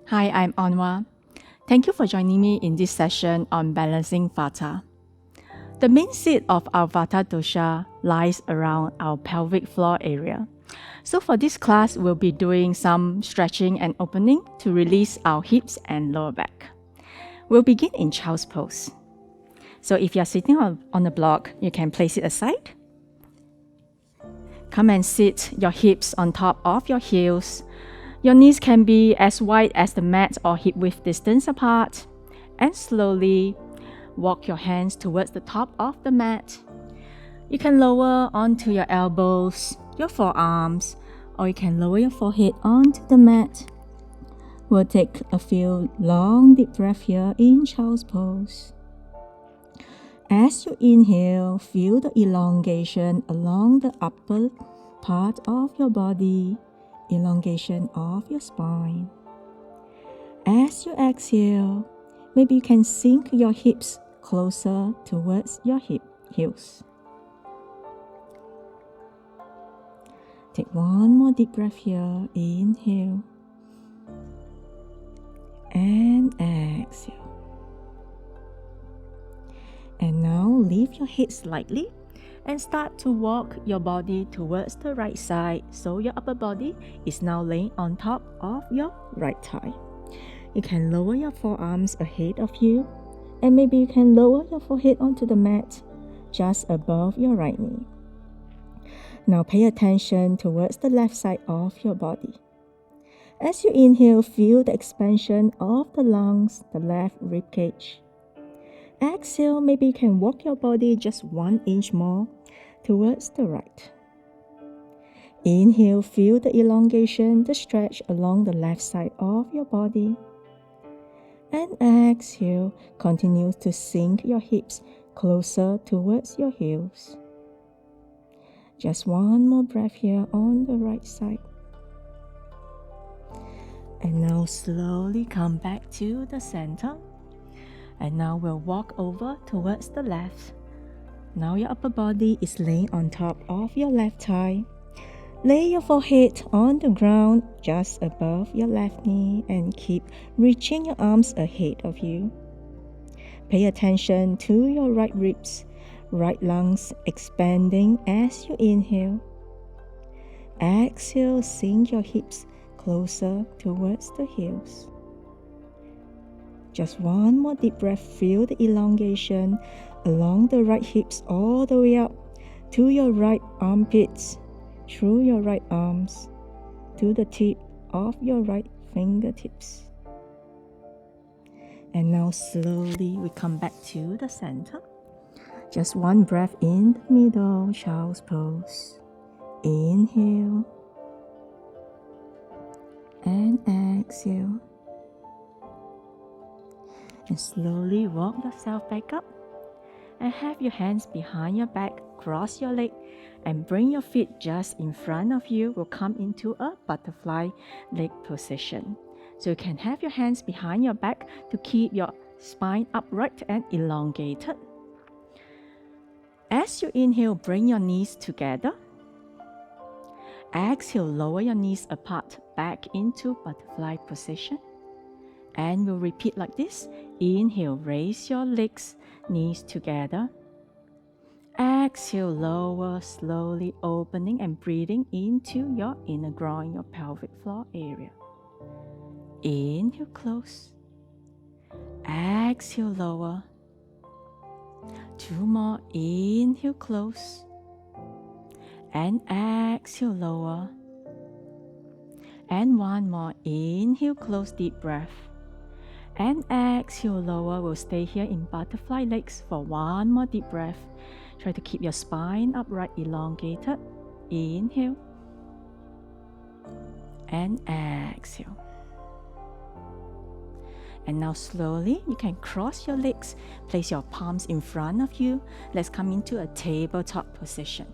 Hi, I'm Anwa. Thank you for joining me in this session on balancing Vata. The main seat of our Vata dosha lies around our pelvic floor area. So for this class, we'll be doing some stretching and opening to release our hips and lower back. We'll begin in child's pose. So if you're sitting on a block, you can place it aside. Come and sit your hips on top of your heels. Your knees can be as wide as the mat or hip width distance apart. And slowly walk your hands towards the top of the mat. You can lower onto your elbows, your forearms, or you can lower your forehead onto the mat. We'll take a few long deep breaths here in child's pose. As you inhale, feel the elongation along the upper part of your body, elongation of your spine. As you exhale, maybe you can sink your hips closer towards your heels. Take one more deep breath here. Inhale and exhale. And now lift your head slightly and start to walk your body towards the right side, so your upper body is now laying on top of your right thigh. You can lower your forearms ahead of you, and maybe you can lower your forehead onto the mat just above your right knee. Now pay attention towards the left side of your body. As you inhale, feel the expansion of the lungs, the left rib cage. Exhale, maybe you can walk your body just 1 inch more towards the right. Inhale, feel the elongation, the stretch along the left side of your body. And exhale, continue to sink your hips closer towards your heels. Just one more breath here on the right side. And now slowly come back to the center. And now we'll walk over towards the left. Now your upper body is laying on top of your left thigh. Lay your forehead on the ground just above your left knee and keep reaching your arms ahead of you. Pay attention to your right ribs, right lungs expanding as you inhale. Exhale, sink your hips closer towards the heels. Just one more deep breath, feel the elongation along the right hips all the way up to your right armpits, through your right arms, to the tip of your right fingertips. And now slowly we come back to the center. Just one breath in the middle, child's pose. Inhale and exhale. And slowly walk yourself back up and have your hands behind your back, cross your leg and bring your feet just in front of you. We'll come into a butterfly leg position. So you can have your hands behind your back to keep your spine upright and elongated. As you inhale, bring your knees together. Exhale, lower your knees apart back into butterfly position. And we'll repeat like this. Inhale, raise your legs, knees together. Exhale, lower, slowly opening and breathing into your inner groin, your pelvic floor area. Inhale, close. Exhale, lower. 2 more. Inhale, close. And exhale, lower. And 1 more. Inhale, close, deep breath. And exhale, lower. We'll stay here in butterfly legs for 1 more deep breath. Try to keep your spine upright, elongated. Inhale. And exhale. And now slowly, you can cross your legs. Place your palms in front of you. Let's come into a tabletop position.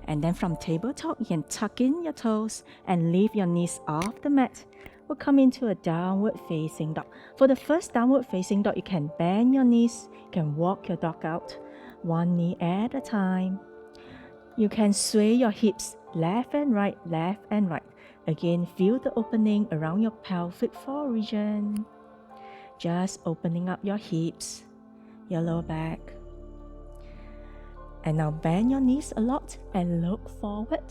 And then from tabletop, you can tuck in your toes and lift your knees off the mat. We'll come into a downward facing dog. For the first downward facing dog, you can bend your knees. You can walk your dog out, 1 knee at a time. You can sway your hips left and right, Again, feel the opening around your pelvic floor region. Just opening up your hips, your lower back. And now bend your knees a lot and look forward.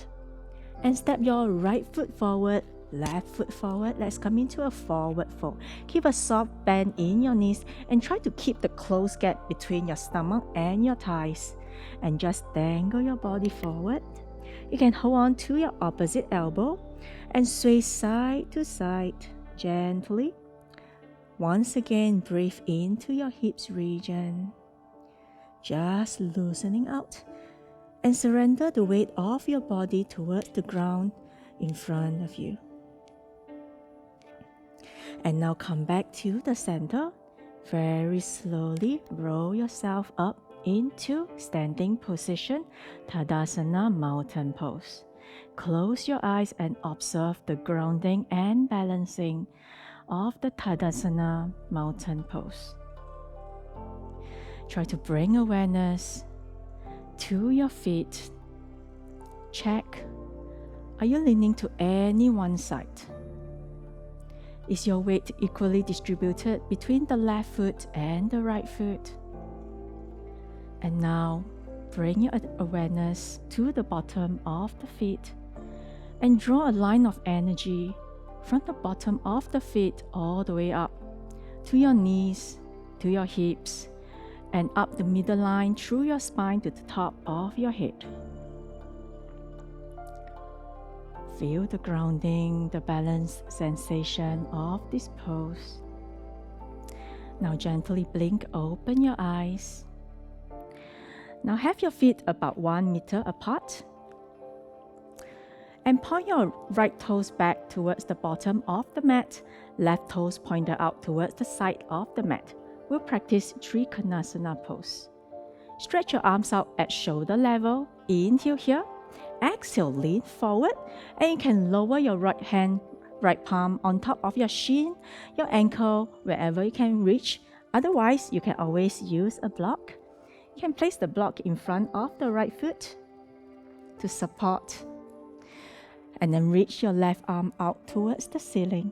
And step your right foot forward, left foot forward. Let's come into a forward fold. Keep a soft bend in your knees and try to keep the close gap between your stomach and your thighs. And just dangle your body forward. You can hold on to your opposite elbow and sway side to side gently. Once again, breathe into your hips region. Just loosening out and surrender the weight of your body towards the ground in front of you. And now come back to the center. Very slowly roll yourself up into standing position, Tadasana Mountain Pose. Close your eyes and observe the grounding and balancing of the Tadasana Mountain Pose. Try to bring awareness to your feet. Check, are you leaning to any one side? Is your weight equally distributed between the left foot and the right foot? And now, bring your awareness to the bottom of the feet and draw a line of energy from the bottom of the feet all the way up to your knees, to your hips, and up the middle line through your spine to the top of your head. Feel the grounding, the balance sensation of this pose. Now gently blink open your eyes. Now have your feet about 1 meter apart. And point your right toes back towards the bottom of the mat, left toes pointed out towards the side of the mat. We'll practice 3 Kanasana pose. Stretch your arms out at shoulder level. Inhale here. Exhale, lean forward. And you can lower your right palm on top of your shin, your ankle, wherever you can reach. Otherwise, you can always use a block. You can place the block in front of the right foot to support. And then reach your left arm out towards the ceiling.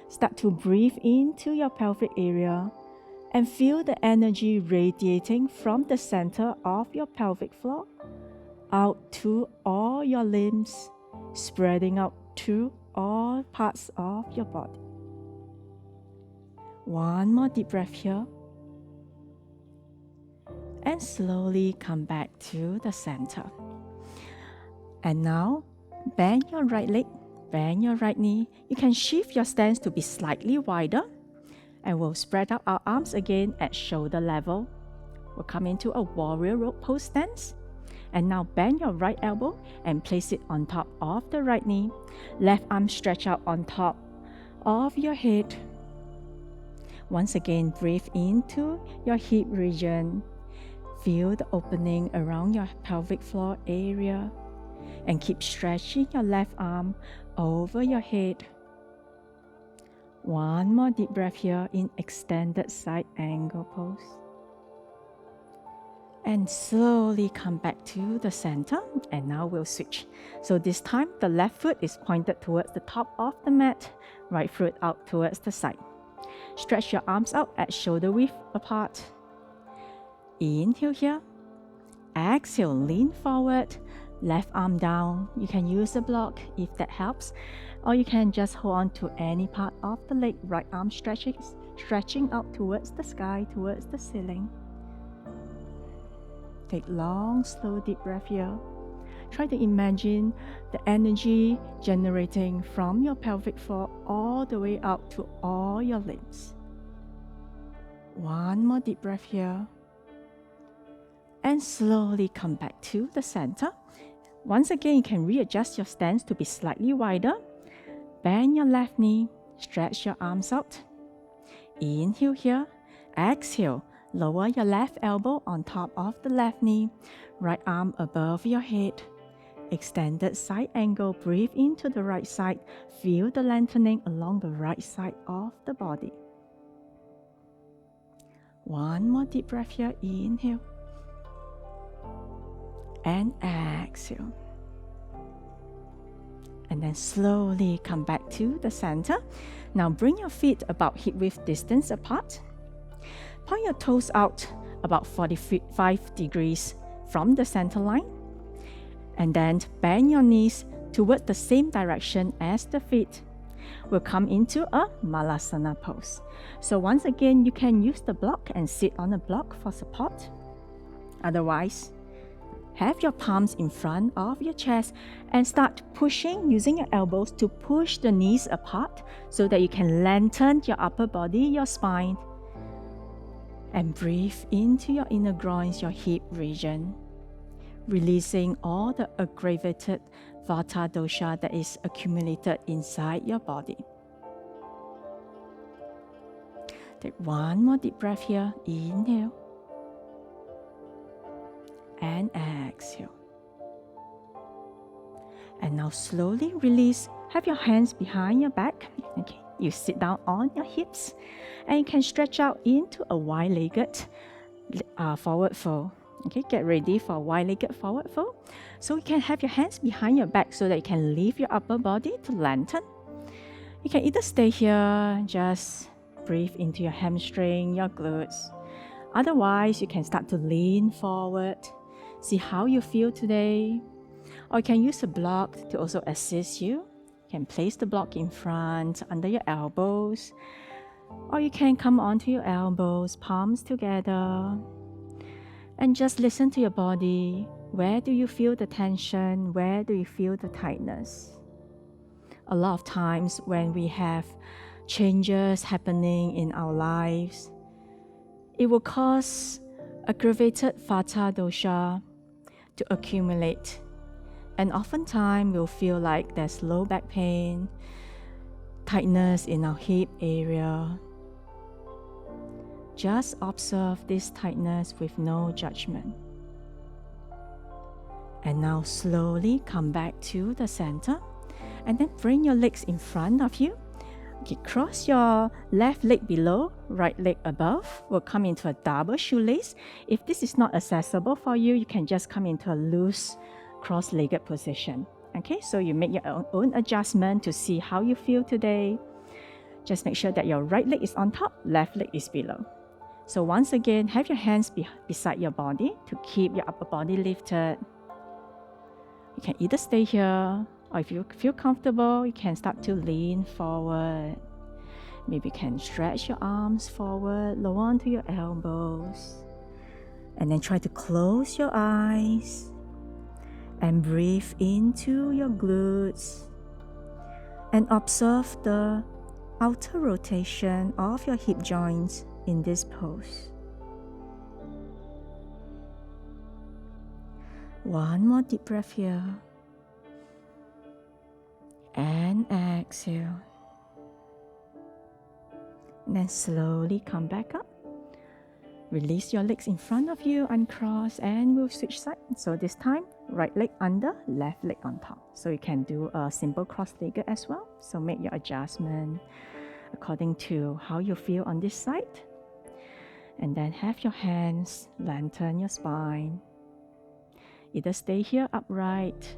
Start to breathe into your pelvic area and feel the energy radiating from the center of your pelvic floor out to all your limbs, spreading out to all parts of your body. One more deep breath here. And slowly come back to the center. And now, bend your right leg, bend your right knee. You can shift your stance to be slightly wider. And we'll spread out our arms again at shoulder level. We'll come into a warrior rope pose stance. And now bend your right elbow and place it on top of the right knee. Left arm stretch out on top of your head. Once again, breathe into your hip region. Feel the opening around your pelvic floor area. And keep stretching your left arm over your head. One more deep breath here in extended side angle pose. And slowly come back to the center. And now we'll switch. So this time, the left foot is pointed towards the top of the mat. Right foot out towards the side. Stretch your arms out at shoulder width apart. Inhale here. Exhale, lean forward. Left arm down. You can use a block if that helps. Or you can just hold on to any part of the leg. Right arm stretching out towards the sky, towards the ceiling. Take long, slow, deep breath here. Try to imagine the energy generating from your pelvic floor all the way out to all your limbs. One more deep breath here. And slowly come back to the center. Once again, you can readjust your stance to be slightly wider. Bend your left knee, stretch your arms out. Inhale here. Exhale, lower your left elbow on top of the left knee. Right arm above your head. Extended side angle, breathe into the right side. Feel the lengthening along the right side of the body. One more deep breath here. Inhale. And exhale. And then slowly come back to the center. Now bring your feet about hip-width distance apart. Point your toes out about 45 degrees from the center line. And then bend your knees toward the same direction as the feet. We'll come into a Malasana Pose. So once again, you can use the block and sit on the block for support. Otherwise, have your palms in front of your chest and start pushing using your elbows to push the knees apart so that you can lengthen your upper body, your spine. And breathe into your inner groins, your hip region, releasing all the aggravated Vata dosha that is accumulated inside your body. Take one more deep breath here. Inhale. And exhale. And now slowly release. Have your hands behind your back. Okay. You sit down on your hips. And you can stretch out into a wide-legged forward fold. Okay, get ready for a wide-legged forward fold. So you can have your hands behind your back so that you can lift your upper body to lengthen. You can either stay here, just breathe into your hamstring, your glutes. Otherwise, you can start to lean forward. See how you feel today. Or you can use a block to also assist you. You can place the block in front, under your elbows. Or you can come onto your elbows, palms together. And just listen to your body. Where do you feel the tension? Where do you feel the tightness? A lot of times when we have changes happening in our lives, it will cause aggravated Vata dosha to accumulate. And oftentimes we'll feel like there's low back pain, tightness in our hip area. Just observe this tightness with no judgment. And now slowly come back to the center. And then bring your legs in front of you. Okay, cross your left leg below, right leg above. We'll come into a double shoelace. If this is not accessible for you, you can just come into a loose cross-legged position. Okay, so you make your own adjustment to see how you feel today. Just make sure that your right leg is on top, left leg is below. So once again, have your hands beside your body to keep your upper body lifted. You can either stay here, or if you feel comfortable, you can start to lean forward. Maybe you can stretch your arms forward, lower onto your elbows. And then try to close your eyes. And breathe into your glutes. And observe the outer rotation of your hip joints in this pose. One more deep breath here. And exhale. And then slowly come back up. Release your legs in front of you, uncross, and we'll switch sides. So this time, right leg under, left leg on top. So you can do a simple cross-legged as well. So make your adjustment according to how you feel on this side. And then have your hands, lengthen your spine. Either stay here upright,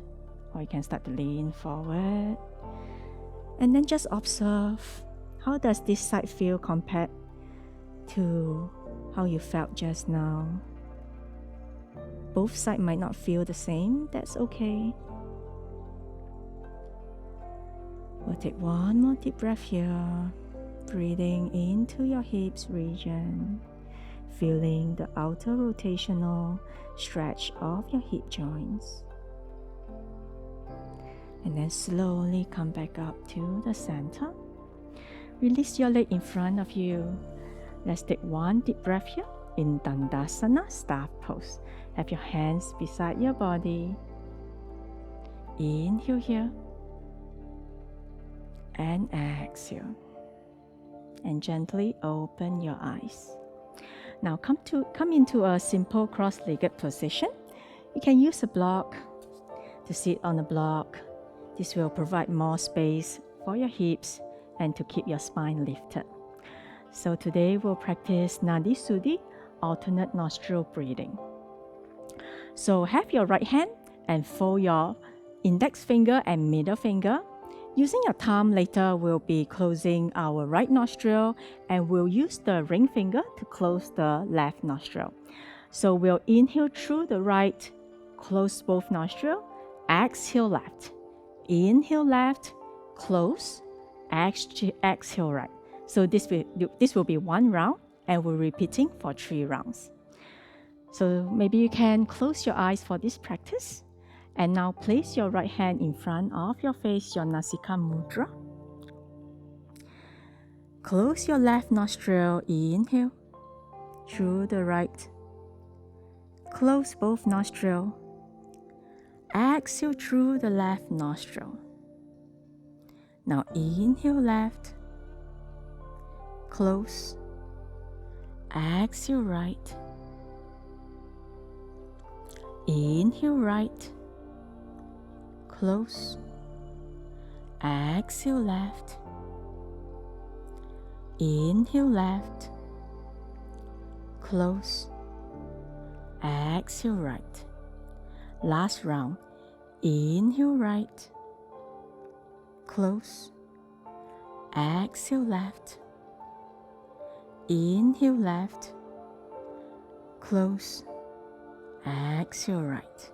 or you can start to lean forward. And then just observe, how does this side feel compared to how you felt just now? Both sides might not feel the same, that's okay. We'll take one more deep breath here, breathing into your hips region, feeling the outer rotational stretch of your hip joints. And then slowly come back up to the center. Release your leg in front of you. Let's take one deep breath here in Dandasana staff pose. Have your hands beside your body. Inhale here. And exhale. And gently open your eyes. Now come into a simple cross-legged position. You can use a block to sit on a block. This will provide more space for your hips and to keep your spine lifted. So today we'll practice Nadi Suddhi, alternate nostril breathing. So have your right hand and fold your index finger and middle finger. Using your thumb later, we'll be closing our right nostril, and we'll use the ring finger to close the left nostril. So we'll inhale through the right, close both nostrils, exhale left. Inhale left, close, exhale right. So this will be 1 round, and we're repeating for 3 rounds. So maybe you can close your eyes for this practice. And now place your right hand in front of your face, your Nasika Mudra. Close your left nostril, inhale through the right. Close both nostrils. Exhale through the left nostril. Now inhale left. Close. Exhale right. Inhale right. Close. Exhale left. Inhale left. Close. Exhale right. Last round. Inhale right. Close. Exhale left. Inhale left. Close. Exhale right.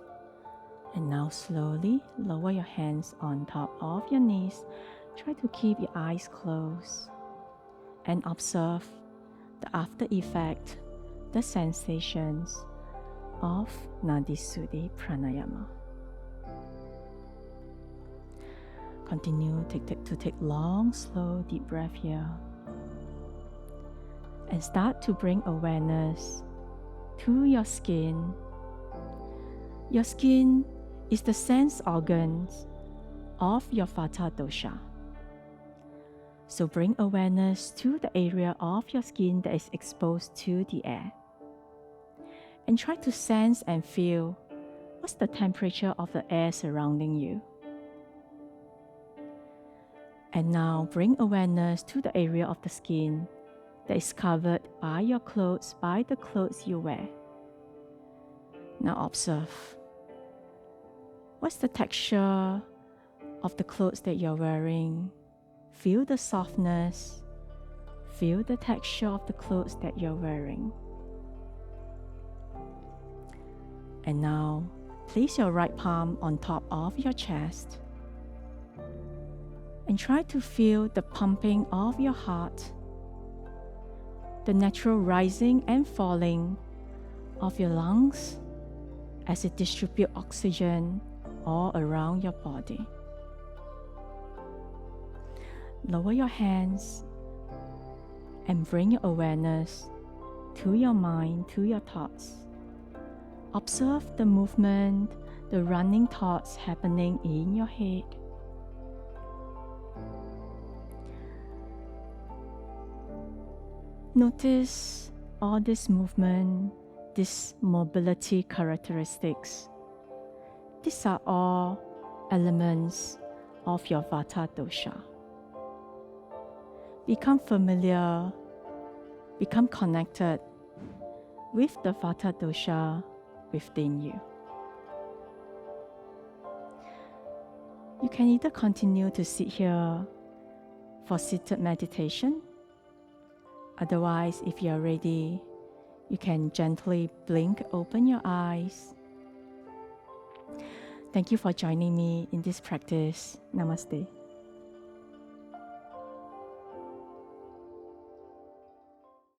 And now slowly lower your hands on top of your knees. Try to keep your eyes closed and observe the after effect, the sensations of Nadi Suddhi Pranayama. Continue to take long, slow, deep breath here. And start to bring awareness to your skin. Your skin is the sense organs of your Vata dosha. So bring awareness to the area of your skin that is exposed to the air. And try to sense and feel what's the temperature of the air surrounding you. And now bring awareness to the area of the skin that is covered by your clothes, by the clothes you wear. Now observe. What's the texture of the clothes that you're wearing? Feel the softness. Feel the texture of the clothes that you're wearing. And now, place your right palm on top of your chest. And try to feel the pumping of your heart, the natural rising and falling of your lungs as it distributes oxygen all around your body. Lower your hands and bring your awareness to your mind, to your thoughts. Observe the movement, the running thoughts happening in your head. Notice all this movement, this mobility characteristics. These are all elements of your Vata dosha. Become familiar, become connected with the Vata dosha within you. You can either continue to sit here for seated meditation. Otherwise, if you are ready, you can gently blink open your eyes. Thank you for joining me in this practice. Namaste.